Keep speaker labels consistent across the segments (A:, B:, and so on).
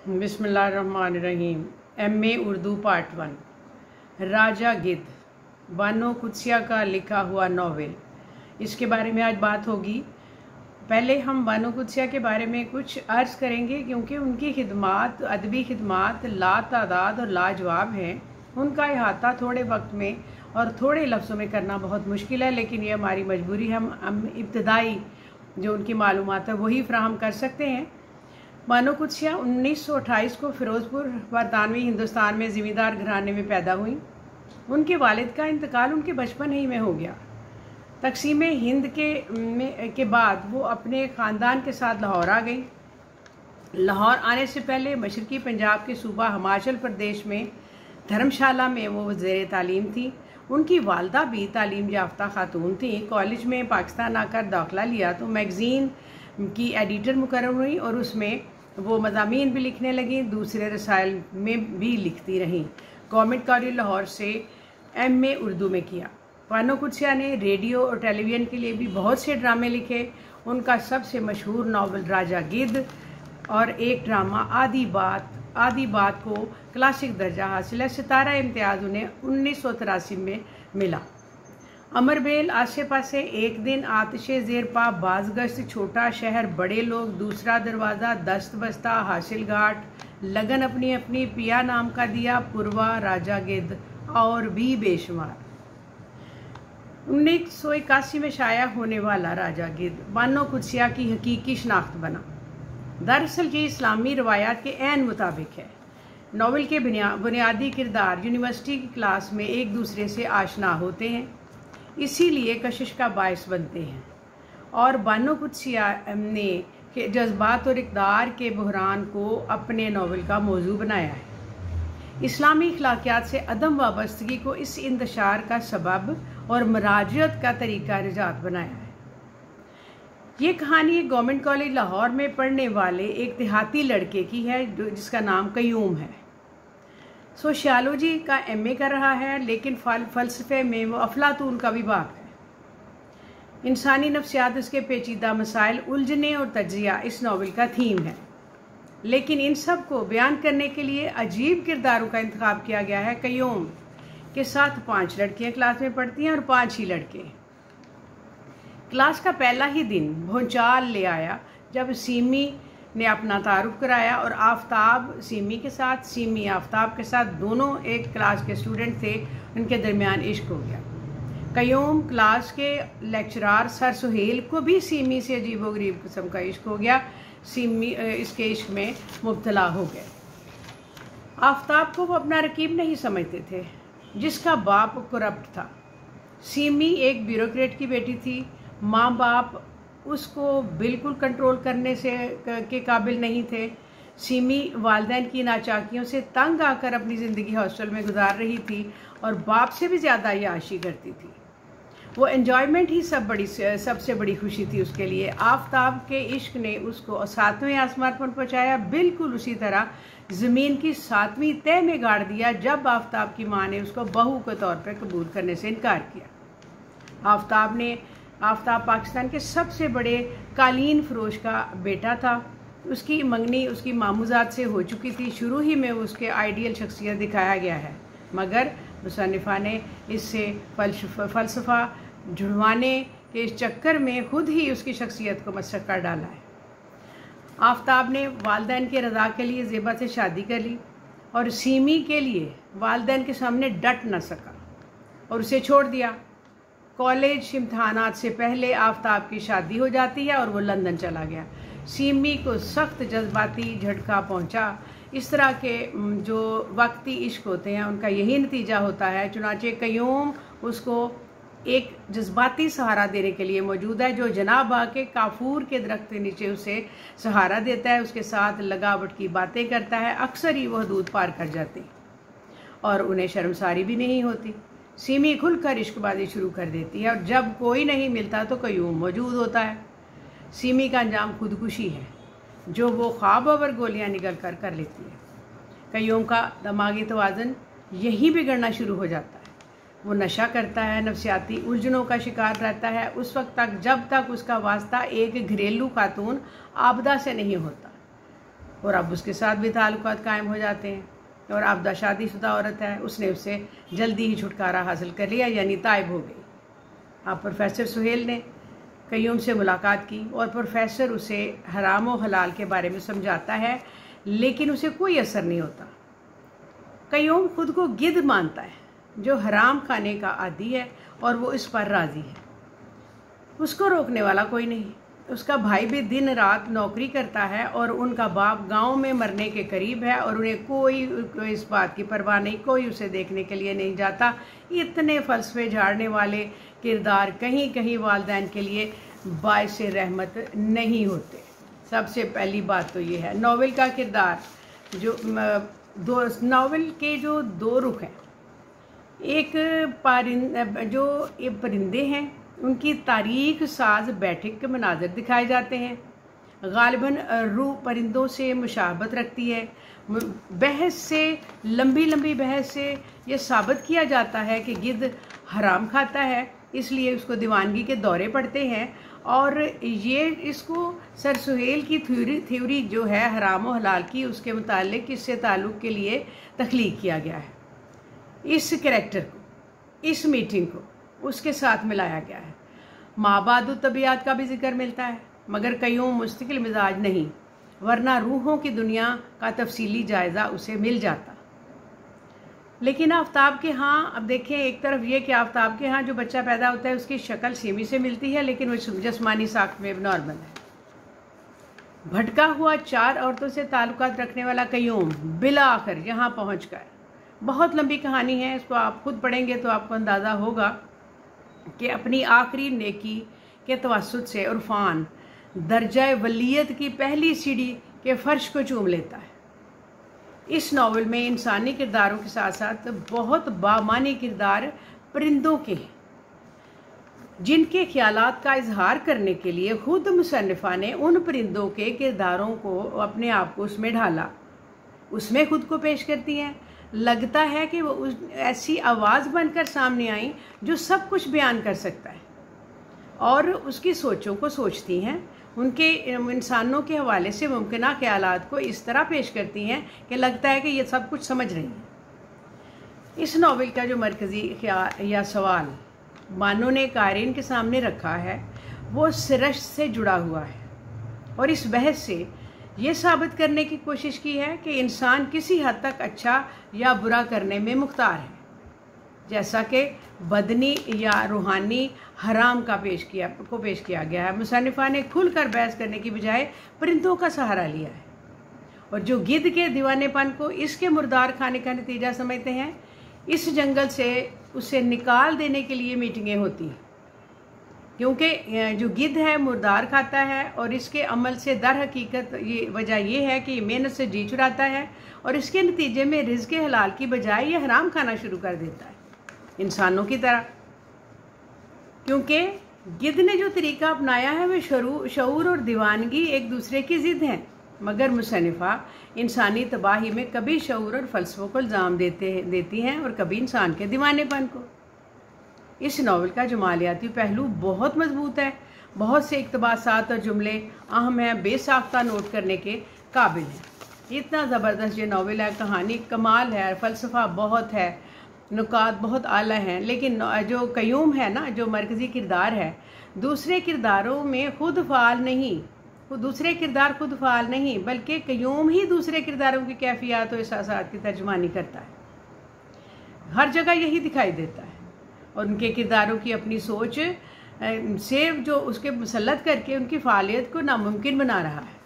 A: बिस्मिल्लाहिर्रहमानिर्रहीम। MA Urdu part 1 राजा गिद्ध बानो कुद्सिया का लिखा हुआ नावल, इसके बारे में आज बात होगी। पहले हम बानो कुद्सिया के बारे में कुछ अर्ज़ करेंगे क्योंकि उनकी खिदमात अदबी खिदमात लातादाद और लाजवाब हैं। उनका अहाता थोड़े वक्त में और थोड़े लफ्ज़ों में करना बहुत मुश्किल है, लेकिन ये हमारी मजबूरी है। हम इब्तदाई जो उनकी मालूमात है वही फ़राहम कर सकते हैं। बानो कुद्सिया 1928 को फ़िरोज़पुर बरतानवी हिंदुस्तान में ज़मींदार घराने में पैदा हुई। उनके वालिद का इंतकाल उनके बचपन ही में हो गया। तकसीम हिंद के बाद वो अपने ख़ानदान के साथ लाहौर आ गई। लाहौर आने से पहले मशरक़ी पंजाब के सूबा हिमाचल प्रदेश में धर्मशाला में वो ज़ेर तालीम थी। उनकी वालदा भी तालीम याफ्ता खातून थी। कॉलेज में पाकिस्तान आकर दाखिला लिया तो मैगज़ीन की एडिटर मुकर्रर हुई और उसमें वो मज़ामीन भी लिखने लगी, दूसरे रसायल में भी लिखती रहीं। गवर्नमेंट कॉलेज लाहौर से MA उर्दू में किया। बानो कुद्सिया ने रेडियो और टेलीविज़न के लिए भी बहुत से ड्रामे लिखे। उनका सबसे मशहूर नावल राजा गिद्ध और एक ड्रामा आदि बात को क्लासिक दर्जा हासिल है। सितारा इम्तियाज़ उन्हें 1983 में मिला। अमर बेल आसे पासे, एक दिन, आतिशे ज़ेर पा, बाज़गश्त, छोटा शहर, बड़े लोग, दूसरा दरवाज़ा, दस्त बस्ता, हासिल घाट, लगन अपनी अपनी, पिया नाम का दिया, पुरवा, राजा गिद्ध और भी बेशुमार। 1981 में शाया होने वाला राजा गिद्ध बानो कुद्सिया की हकीकी शनाख्त बना। दरअसल ये इस्लामी रवायात के ऐन मुताबिक है। नावल के बुनियादी किरदार यूनिवर्सिटी की क्लास में एक दूसरे से आशना होते हैं, इसीलिए कशिश का बायस बनते हैं। और बानो कुद्सिया ने के जज्बात और इक़्तिदार के बहरान को अपने नावल का मौजू बनाया है। इस्लामी अखलाकियात से अदम वाबस्तगी को इस इंतशार का सबब और मराजियत का तरीका निजात बनाया है। ये कहानी एक गवर्नमेंट कॉलेज लाहौर में पढ़ने वाले एक देहाती लड़के की है जिसका नाम कयूम है। सोशियोलॉजी का MA कर रहा है, लेकिन फ़लसफ़े में वो अफलातून का भी बाप है। इंसानी नफ्सियात, उसके पेचीदा मसाइल, उलझने और तज्जिया इस नावल का थीम है। लेकिन इन सब को बयान करने के लिए अजीब किरदारों का इंतखाब किया गया है। कयूम के साथ 5 लड़कियां क्लास में पढ़ती हैं और 5 ही लड़के। क्लास का पहला ही दिन भूचाल ले आया जब सीमी ने अपना तारुफ कराया और आफ्ताब सीमी के साथ, सीमी आफ्ताब के साथ, दोनों एक क्लास के स्टूडेंट थे। उनके दरमियान इश्क हो गया। कयूम क्लास के लेक्चरार सर सुहेल को भी सीमी से अजीबोगरीब किस्म का इश्क हो गया। सीमी इसके इश्क में मुब्तला हो गए। आफ्ताब को वो अपना रकीब नहीं समझते थे, जिसका बाप करप्ट था। सीमी एक ब्यूरोक्रेट की बेटी थी। माँ बाप उसको बिल्कुल कंट्रोल करने के काबिल नहीं थे। सीमी वालिदैन की नाचाकियों से तंग आकर अपनी ज़िंदगी हॉस्टल में गुजार रही थी और बाप से भी ज़्यादा याशी करती थी। वो एन्जॉयमेंट ही सबसे बड़ी खुशी थी उसके लिए। आफ्ताब के इश्क ने उसको 7वें आसमान पर पहुँचाया, बिल्कुल उसी तरह ज़मीन की 7वीं तह में गाड़ दिया जब आफ्ताब की माँ ने उसको बहू के तौर पर कबूल करने से इनकार किया। आफ्ताब पाकिस्तान के सबसे बड़े कालीन फरोश का बेटा था। उसकी मंगनी उसकी मामूजात से हो चुकी थी। शुरू ही में उसके आइडियल शख्सियत दिखाया गया है, मगर मुसन्निफ़ा ने इससे फ़लसफ़ा जुड़वाने के इस चक्कर में खुद ही उसकी शख्सियत को मसक कर डाला है। आफ्ताब ने वालिदैन के रज़ा के लिए ज़ेबा से शादी कर ली और सीमी के लिए वालिदैन के सामने डट न सका और उसे छोड़ दिया। कॉलेज इम्तहानात से पहले आफ्ताब की शादी हो जाती है और वो लंदन चला गया। सीमी को सख्त जज्बाती झटका पहुंचा। इस तरह के जो वक्ती इश्क होते हैं उनका यही नतीजा होता है। चुनाचे कयूम उसको एक जज्बाती सहारा देने के लिए मौजूद है, जो जनाब आके काफूर के दरख्त के नीचे उसे सहारा देता है, उसके साथ लगावट की बातें करता है। अक्सर ही वो हदूद पार कर जाती और उन्हें शर्मसारी भी नहीं होती। सीमी खुलकर इश्कबाजी शुरू कर देती है और जब कोई नहीं मिलता तो कयूम मौजूद होता है। सीमी का अंजाम खुदकुशी है, जो वो ख्वाब और गोलियां निकल कर लेती है। कयूम का दिमागी तवाज़ुन यहीं बिगड़ना शुरू हो जाता है। वो नशा करता है, नफसियाती उलझनों का शिकार रहता है उस वक्त तक जब तक उसका वास्ता एक घरेलू खातून आबदा से नहीं होता। और अब उसके साथ भी ताल्लुकात कायम हो जाते हैं। और आबदा शादीशुदा औरत है, उसने उससे जल्दी ही छुटकारा हासिल कर लिया, यानी ताइब हो गई। अब प्रोफेसर सुहेल ने कयूम से मुलाकात की और प्रोफेसर उसे हराम और हलाल के बारे में समझाता है, लेकिन उसे कोई असर नहीं होता। कयूम खुद को गिद्ध मानता है जो हराम खाने का आदी है और वो इस पर राज़ी है। उसको रोकने वाला कोई नहीं। उसका भाई भी दिन रात नौकरी करता है और उनका बाप गांव में मरने के करीब है और उन्हें कोई इस बात की परवाह नहीं, कोई उसे देखने के लिए नहीं जाता। इतने फलसफे झाड़ने वाले किरदार कहीं कहीं वालिदैन के लिए बाइस रहमत नहीं होते। सबसे पहली बात तो ये है, नावल का किरदार जो नावल के जो दो रुख हैं, एक परिंदे हैं, उनकी तारीख साज बैठक के मनाजर दिखाए जाते हैं। गालिबन रूह परिंदों से मुशाबत रखती है। बहस से, लंबी लंबी बहस से ये साबित किया जाता है कि गिद्ध हराम खाता है, इसलिए उसको दीवानगी के दौरे पड़ते हैं। और ये इसको सर सुहेल की थ्योरी जो है हराम और हलाल की, उसके मुतालिक इससे ताल्लुक़ के लिए तख्लीक किया गया है। इस कैरेक्टर को, इस मीटिंग को उसके साथ मिलाया गया है। माबादु तबियात का भी जिक्र मिलता है, मगर कयूम मुस्तकिल मिजाज नहीं, वरना रूहों की दुनिया का तफसीली जायज़ा उसे मिल जाता। लेकिन आफ्ताब के यहाँ, अब देखें, एक तरफ ये कि आफ्ताब के यहाँ जो बच्चा पैदा होता है उसकी शक्ल सेमी से मिलती है, लेकिन वो जस्मानी साख्त में नॉर्मल है। भटका हुआ 4 औरतों से ताल्लुकात रखने वाला कयूम बिला आखिर यहाँ पहुँच गए। बहुत लंबी कहानी है, इसको आप खुद पढ़ेंगे तो आपको अंदाज़ा होगा कि अपनी आखिरी नेकी के तवस्सुत से उरफान दर्जा वलीयत की पहली सीढ़ी के फर्श को चूम लेता है। इस नावल में इंसानी किरदारों के साथ साथ बहुत बामानी किरदार परिंदों के हैं, जिनके ख्यालात का इजहार करने के लिए खुद मुसन्निफा ने उन परिंदों के किरदारों को, अपने आप को उसमें ढाला, उसमें खुद को पेश करती हैं। लगता है कि वो ऐसी आवाज़ बनकर सामने आई जो सब कुछ बयान कर सकता है और उसकी सोचों को सोचती हैं, उनके इंसानों के हवाले से मुमकिना ख्यालात को इस तरह पेश करती हैं कि लगता है कि ये सब कुछ समझ रही हैं। इस नावल का जो मरकज़ी ख्याल या सवाल बानो ने कारीन के सामने रखा है, वो सिरश से जुड़ा हुआ है और इस बहस से ये साबित करने की कोशिश की है कि इंसान किसी हद तक अच्छा या बुरा करने में मुख्तार है, जैसा कि बदनी या रूहानी हराम का पेश किया गया है। मुसन्निफा ने खुलकर बहस करने की बजाय परिंदों का सहारा लिया है और जो गिद्ध के दीवानेपन को इसके मुर्दार खाने का नतीजा समझते हैं, इस जंगल से उसे निकाल देने के लिए मीटिंगें होती हैं, क्योंकि जो गिद्ध है मुर्दार खाता है और इसके अमल से दर हकीकत ये वजह ये है कि मेहनत से जी चुराता है और इसके नतीजे में रिज़्क़ हलाल की बजाय ये हराम खाना शुरू कर देता है, इंसानों की तरह। क्योंकि गिद्ध ने जो तरीका अपनाया है वह शऊर और दीवानगी एक दूसरे की ज़िद हैं, मगर मुसन्निफा इंसानी तबाही में कभी शऊर और फ़लसफ़ों को इल्ज़ाम देती हैं और कभी इंसान के दीवानेपन को। इस नावल का जमालियाती पहलू बहुत मजबूत है, बहुत से इक़्तिबासात और जुमले अहम हैं, बेसाख्ता नोट करने के काबिल हैं। इतना ज़बरदस्त ये नावल है, कहानी कमाल है, फ़लसफ़ा बहुत है, नुकात बहुत आला हैं। लेकिन जो कयूम है ना, जो मरकज़ी किरदार है, दूसरे किरदारों में खुद फ़ाल नहीं, बल्कि कयूम ही दूसरे किरदारों की कैफियत और एहसासात की तर्जुमानी करता है। हर जगह यही दिखाई देता है और उनके किरदारों की अपनी सोच से जो उसके मुसल्लत करके उनकी फ़ालियत को नामुमकिन बना रहा है।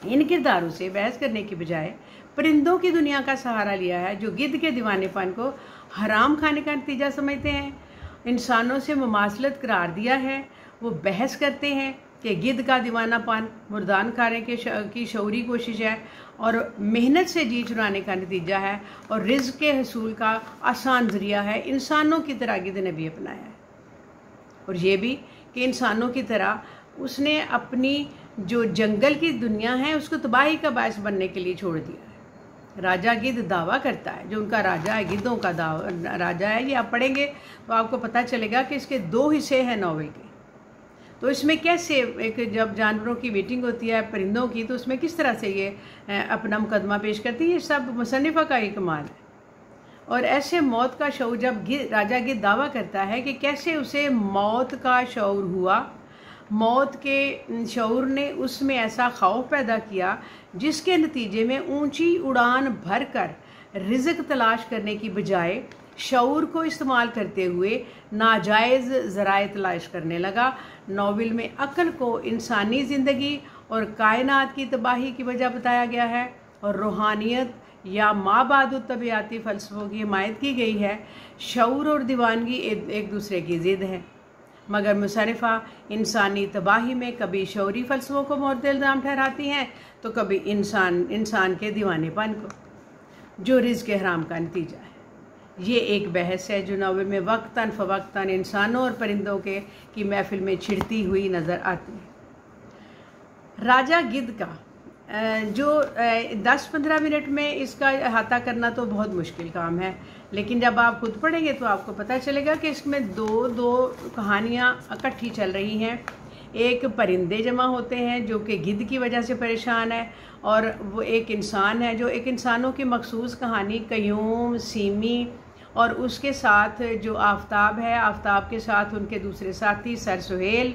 A: इन किरदारों से बहस करने की बजाय परिंदों की दुनिया का सहारा लिया है, जो गिद्ध के दीवानेपन को हराम खाने का नतीजा समझते हैं, इंसानों से मुमासलत करार दिया है। वो बहस करते हैं कि गिद्ध का दीवानापन मुर्दान खाने की शऊरी कोशिश है और मेहनत से जी चुराने का नतीजा है और रिज़्क़ के हसूल का आसान ज़रिया है। इंसानों की तरह गिद्ध ने भी अपनाया है और ये भी कि इंसानों की तरह उसने अपनी जो जंगल की दुनिया है उसको तबाही का बायस बनने के लिए छोड़ दिया है। राजा गिद्ध दावा करता है, जो उनका राजा है, गिद्धों का राजा है। ये आप पढ़ेंगे तो आपको पता चलेगा कि इसके 2 हिस्से हैं नावल के। तो इसमें कैसे एक जब जानवरों की मीटिंग होती है परिंदों की, तो उसमें किस तरह से ये अपना मुकदमा पेश करती है, ये सब मुसन्निफ़ा का ही कमाल है। और ऐसे मौत का शऊर जब राजा गिद्ध दावा करता है कि कैसे उसे मौत का शऊर हुआ, मौत के शऊर ने उसमें ऐसा खौफ पैदा किया जिसके नतीजे में ऊंची उड़ान भरकर रिज़्क तलाश करने की बजाय शऊर को इस्तेमाल करते हुए नाजायज़ ज़राए तलाश करने लगा। नॉवेल में अक्ल को इंसानी ज़िंदगी और कायनात की तबाही की वजह बताया गया है और रूहानियत या माबादुत तबियाती फ़लसफ़ों की हिमायत की गई है। शऊर और दीवानगी एक दूसरे की ज़िद है, मगर मुसन्निफ़ा इंसानी तबाही में कभी शऊरी फ़लसफ़ों को मोर्द इल्ज़ाम ठहराती हैं तो कभी इंसान के दीवानेपन को, जो रिज़्क़ के हराम का नतीजा है। ये एक बहस है जो नावल में वक्तन फ़वक्तन इंसानों और परिंदों की महफिल में छिड़ती हुई नज़र आती है। राजा गिद्ध का जो 10-15 मिनट में इसका अहाता करना तो बहुत मुश्किल काम है, लेकिन जब आप खुद पढ़ेंगे तो आपको पता चलेगा कि इसमें दो कहानियाँ इकट्ठी चल रही हैं। एक परिंदे जमा होते हैं जो कि गिद्ध की वजह से परेशान है, और वो एक इंसान है जो एक इंसानों की मखसूस कहानी कयूम, सीमी और उसके साथ जो आफ्ताब है, आफ्ताब के साथ उनके दूसरे साथी सर सुहेल,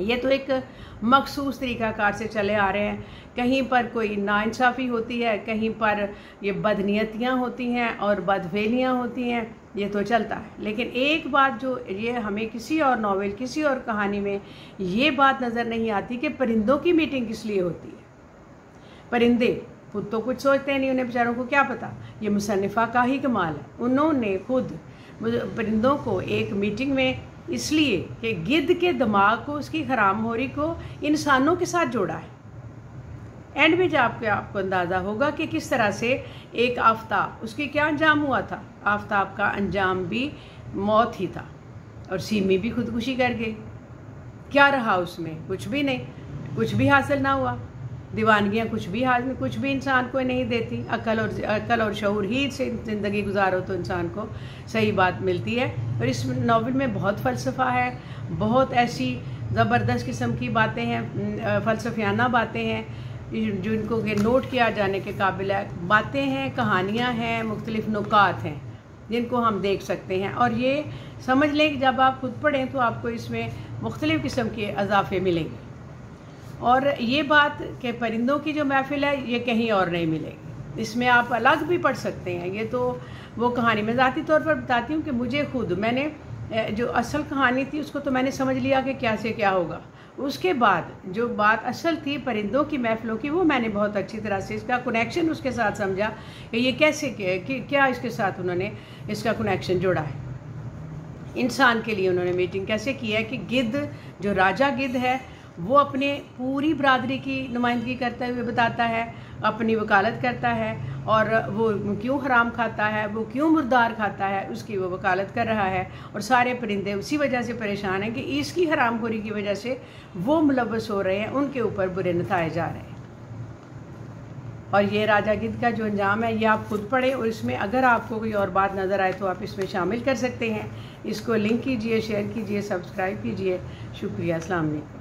A: ये तो एक मखसूस तरीक़ाकार से चले आ रहे हैं। कहीं पर कोई नाइंसाफ़ी होती है, कहीं पर ये बदनीयतियाँ होती हैं और बदफेलियाँ होती हैं, ये तो चलता है। लेकिन एक बात जो ये हमें किसी और नॉवेल, किसी और कहानी में ये बात नज़र नहीं आती कि परिंदों की मीटिंग किस लिए होती है। परिंदे खुद तो कुछ सोचते नहीं, उन्हें बेचारों को क्या पता। ये मुसन्निफ़ा का ही कमाल है, उन्होंने खुद परिंदों को एक मीटिंग में इसलिए कि गिद्ध के दिमाग को, उसकी हरामखोरी को इंसानों के साथ जोड़ा है। एंड में जब आपको अंदाज़ा होगा कि किस तरह से एक आफ्ताब, उसकी क्या अंजाम हुआ था। आफ्ताब का अंजाम भी मौत ही था, और सीमी भी खुदकुशी कर गई। क्या रहा उसमें? कुछ भी नहीं, कुछ भी हासिल ना हुआ। दीवानगियाँ कुछ भी इंसान को नहीं देती। अकल और शऊर ही से ज़िंदगी गुजारो तो इंसान को सही बात मिलती है। और इस नॉवेल में बहुत फ़लसफ़ा है, बहुत ऐसी ज़बरदस्त किस्म की बातें हैं, फ़लसफ़ियाना बातें हैं जिनको कि नोट किया जाने के काबिल है। बातें हैं, कहानियाँ हैं, मुख्तलिफ़ नुकात हैं जिनको हम देख सकते हैं। और ये समझ लें कि जब आप खुद पढ़ें तो आपको इसमें मुख्तलिफ़ किस्म के इजाफ़े मिलेंगे। और ये बात कि परिंदों की जो महफिल है ये कहीं और नहीं मिलेगी, इसमें आप अलग भी पढ़ सकते हैं। ये तो वो कहानी मैं ज़ाती तौर पर बताती हूँ कि मुझे खुद, मैंने जो असल कहानी थी उसको तो मैंने समझ लिया कि क्या से क्या होगा। उसके बाद जो बात असल थी परिंदों की महफिलों की, वो मैंने बहुत अच्छी तरह से इसका कनेक्शन उसके साथ समझा कि ये कैसे क्या इसके साथ उन्होंने इसका कनेक्शन जोड़ा है। इंसान के लिए उन्होंने मीटिंग कैसे की है कि गिद्ध, जो राजा गिद्ध है, वो अपने पूरी बरादरी की नुमाइंदगी करते हुए बताता है, अपनी वकालत करता है, और वो क्यों हराम खाता है, वो क्यों मुर्दार खाता है, उसकी वो वकालत कर रहा है। और सारे परिंदे उसी वजह से परेशान हैं कि इसकी हरामखोरी की वजह से वो मुलव्वस हो रहे हैं, उनके ऊपर बुरे नताए जा रहे हैं। और ये राजा गिद्ध का जो अंजाम है ये आप खुद पढ़ें, और इसमें अगर आपको कोई और बात नज़र आए तो आप इसमें शामिल कर सकते हैं। इसको लिंक कीजिए, शेयर कीजिए, सब्सक्राइब कीजिए। शुक्रिया, अस्सलाम वालेकुम।